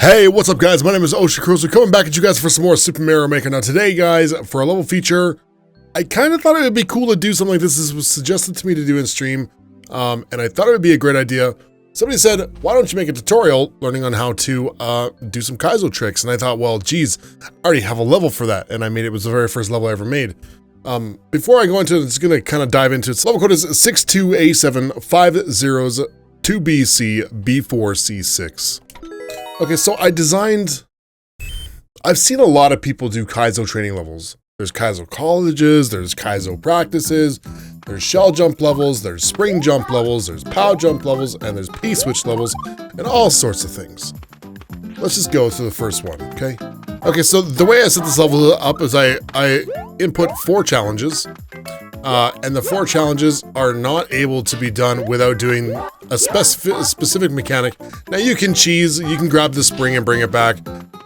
Hey, what's up guys? My name is Oshikorosu, coming back at you guys for some more Super Mario Maker. Now today guys, for a level feature, I kind of thought it would be cool to do something like this. This was suggested to me to do in stream, and I thought it would be a great idea. Somebody said, why don't you make a tutorial learning on how to do some Kaizo tricks? And I thought, well, geez, I already have a level for that, and I made it was the very first level I ever made. Before I go into it, I'm just going to kind of dive into it. So level code is 62A7502BC B4C6. Okay, so I've seen a lot of people do Kaizo training levels. There's Kaizo colleges, there's Kaizo practices, there's shell jump levels, there's spring jump levels, there's pow jump levels, and there's P-switch levels, and all sorts of things. Let's just go to the first one, okay? Okay, so the way I set this level up is I input 4 challenges, and the 4 challenges are not able to be done without doing a specific mechanic. Now you can cheese, you can grab the spring and bring it back,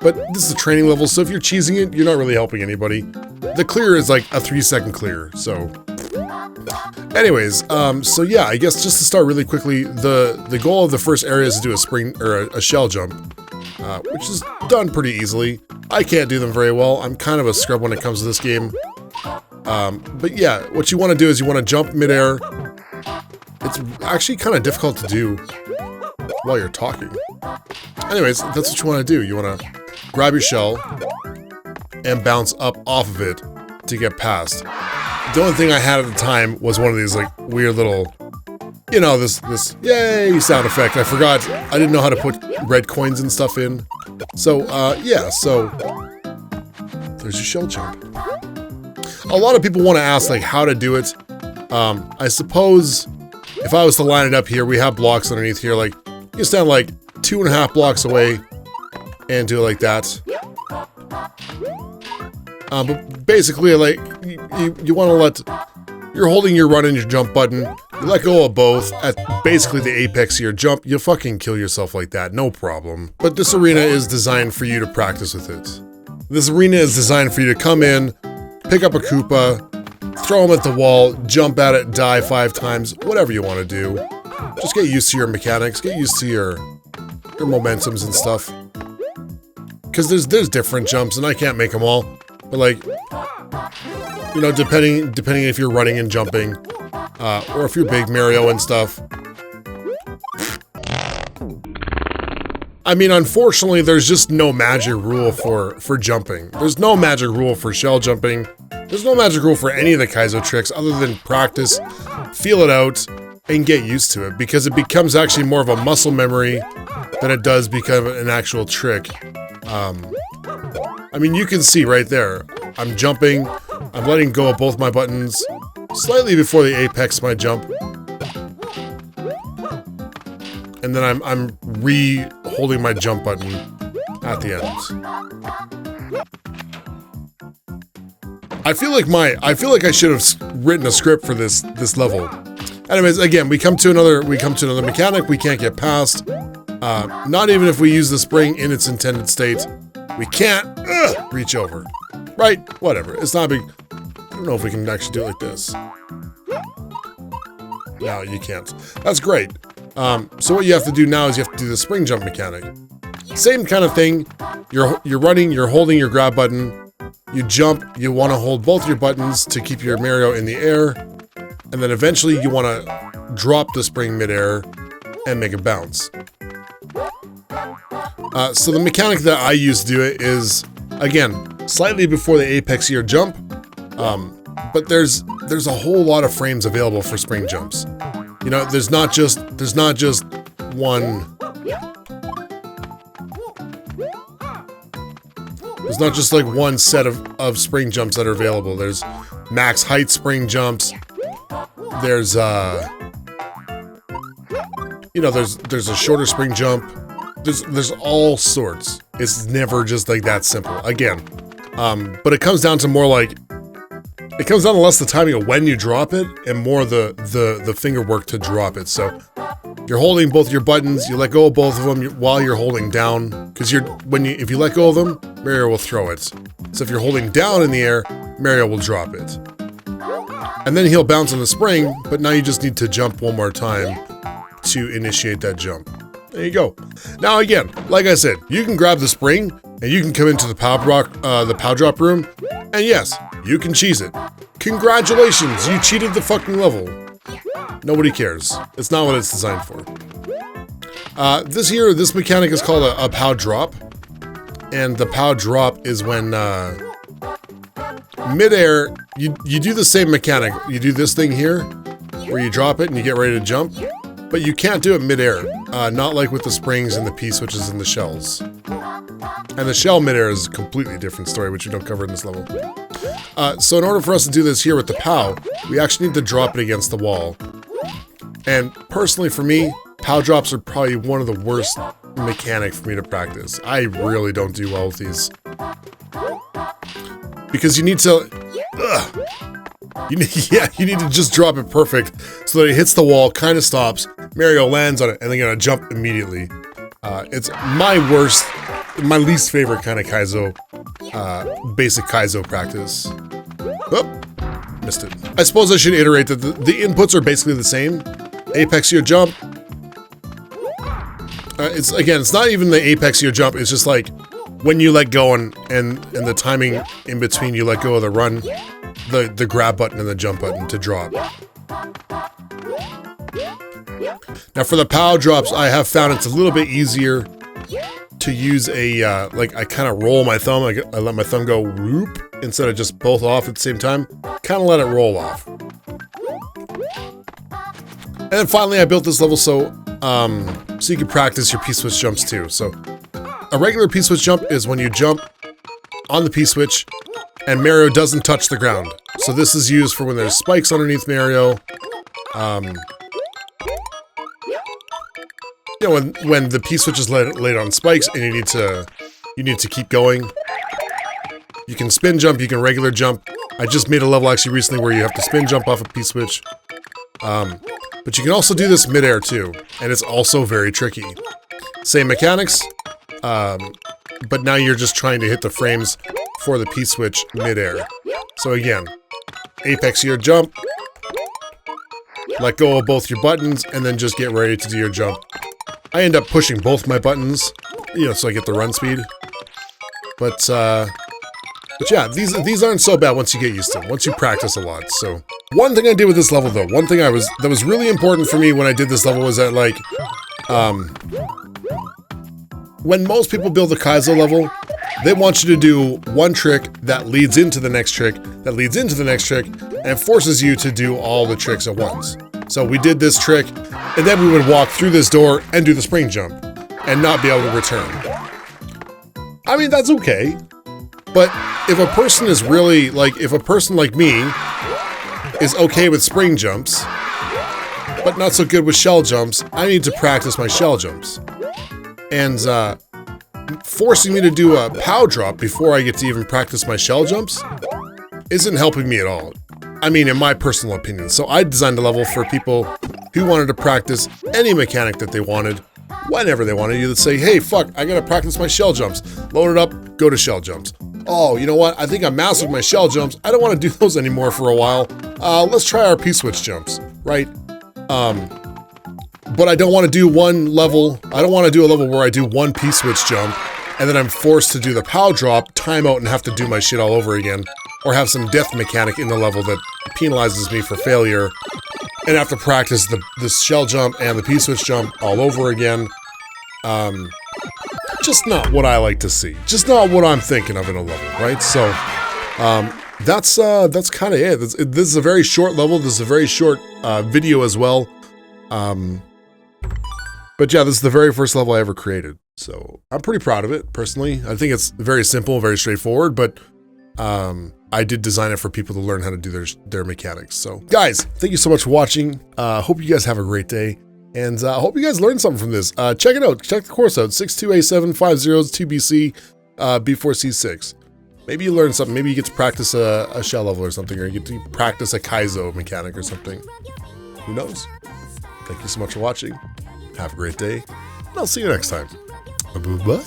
but this is a training level, so if you're cheesing it, you're not really helping anybody. The clear is like a 3-second clear, so. Anyways, so yeah, I guess just to start really quickly, the goal of the first area is to do a spring, or a shell jump, which is done pretty easily. I can't do them very well. I'm kind of a scrub when it comes to this game. But yeah, what you want to do is you want to jump midair. It's actually kind of difficult to do while you're talking. Anyways, that's what you want to do. You want to grab your shell and bounce up off of it to get past. The only thing I had at the time was one of these like weird little, you know, this yay sound effect. I forgot, I didn't know how to put red coins and stuff in. So, yeah, so there's your shell jump. A lot of people want to ask like how to do it. I suppose if I was to line it up here, we have blocks underneath here, like you can stand like 2.5 blocks away and do it like that. But basically, like you want to you're holding your run and your jump button. You let go of both at basically the apex of your jump. You'll fucking kill yourself like that, no problem. But this arena is designed for you to practice with it. This arena is designed for you to come in, pick up a Koopa, throw him at the wall, jump at it, die 5 times, whatever you want to do. Just get used to your mechanics, get used to your momentums and stuff. Because there's different jumps, and I can't make them all. But like, you know, depending if you're running and jumping, or if you're Big Mario and stuff. I mean, unfortunately, there's just no magic rule for jumping. There's no magic rule for shell jumping. There's no magic rule for any of the Kaizo tricks other than practice, feel it out, and get used to it, because it becomes actually more of a muscle memory than it does become an actual trick. I mean, you can see right there, I'm jumping, I'm letting go of both my buttons slightly before the apex of my jump. And then I'm re-holding my jump button at the end. I feel like I should have written a script for this level. Anyways, again, we come to another mechanic we can't get past. Not even if we use the spring in its intended state, we can't reach over. Right? Whatever. It's not big. I don't know if we can actually do it like this. No, you can't. That's great. So what you have to do now is you have to do the spring jump mechanic. Same kind of thing. You're running, you're holding your grab button, you jump, you want to hold both your buttons to keep your Mario in the air, and then eventually you want to drop the spring midair and make it bounce. So the mechanic that I use to do it is, again, slightly before the apex of your jump, but there's a whole lot of frames available for spring jumps. You know, there's not just one. There's not just like one set of spring jumps that are available. There's max height spring jumps. There's you know, there's a shorter spring jump. There's all sorts. It's never just like that simple. Again, but it comes down to more like. It comes down to less the timing of when you drop it and more the finger work to drop it. So you're holding both your buttons, you let go of both of them while you're holding down, because if you let go of them, Mario will throw it. So if you're holding down in the air, Mario will drop it. And then he'll bounce on the spring, but now you just need to jump one more time to initiate that jump. There you go. Now again, like I said, you can grab the spring and you can come into the Pow-Drop room, and yes, you can cheese it. Congratulations, you cheated the fucking level. Nobody cares. It's not what it's designed for. This mechanic is called a Pow-Drop, and the Pow-Drop is when midair, you do the same mechanic. You do this thing here, where you drop it and you get ready to jump, but you can't do it midair. Not like with the springs and the P-switches and the shells. And the shell midair is a completely different story, which we don't cover in this level. So in order for us to do this here with the Pow, we actually need to drop it against the wall. And personally for me, Pow-Drops are probably one of the worst mechanics for me to practice. I really don't do well with these. Because you need to... You need to just drop it perfect so that it hits the wall, kind of stops, Mario lands on it, and then you're gonna jump immediately. It's my least favorite kind of Kaizo, basic Kaizo practice. Oh, missed it. I suppose I should iterate that the inputs are basically the same. Apex your jump. It's not even the apex your jump, it's just like when you let go and the timing in between you let go of the run, the grab button and the jump button to drop. Now for the Pow-Drops, I have found it's a little bit easier to use I kind of roll my thumb, I let my thumb go whoop, instead of just both off at the same time, kind of let it roll off. And then finally I built this level so you can practice your P-switch jumps too. So a regular P-switch jump is when you jump on the P-switch and Mario doesn't touch the ground. So this is used for when there's spikes underneath Mario. You know, when the P-switch is laid on spikes and you need to keep going. You can spin jump, you can regular jump. I just made a level actually recently where you have to spin jump off a P-switch. But you can also do this midair too, and it's also very tricky. Same mechanics, but now you're just trying to hit the frames for the P-switch midair. So again, apex your jump, let go of both your buttons, and then just get ready to do your jump. I end up pushing both my buttons, you know, so I get the run speed. But yeah, these aren't so bad once you get used to them, once you practice a lot. So one thing I did with this level though, one thing that was really important for me when I did this level was that like, when most people build a Kaizo level, they want you to do one trick that leads into the next trick, that leads into the next trick, and forces you to do all the tricks at once. So we did this trick, and then we would walk through this door and do the spring jump, and not be able to return. I mean, that's okay. But if a person is really, like, if a person like me is okay with spring jumps, but not so good with shell jumps, I need to practice my shell jumps. And forcing me to do a Pow-Drop before I get to even practice my shell jumps isn't helping me at all. I mean, in my personal opinion. So I designed a level for people who wanted to practice any mechanic that they wanted, whenever they wanted. You would say, hey, fuck, I gotta practice my shell jumps. Load it up, go to shell jumps. Oh, you know what? I think I mastered my shell jumps. I don't want to do those anymore for a while. Let's try our P-switch jumps, right? But I don't want to do one level. I don't want to do a level where I do one P-switch jump and then I'm forced to do the Pow-Drop, time out, and have to do my shit all over again. Or have some death mechanic in the level that penalizes me for failure and have to practice the shell jump and the P-switch jump all over again. Just not what I like to see. Just not what I'm thinking of in a level, right? So, that's kind of it. This is a very short level. This is a very short video as well. But yeah, this is the very first level I ever created. So I'm pretty proud of it, personally. I think it's very simple, very straightforward, but I did design it for people to learn how to do their mechanics. So guys, thank you so much for watching. Hope you guys have a great day. And I hope you guys learned something from this. Check it out. Check the course out. 62A750 2BC B4C6. Maybe you learned something. Maybe you get to practice a shell level or something, or you get to practice a Kaizo mechanic or something. Who knows? Thank you so much for watching. Have a great day. And I'll see you next time. Bye-bye.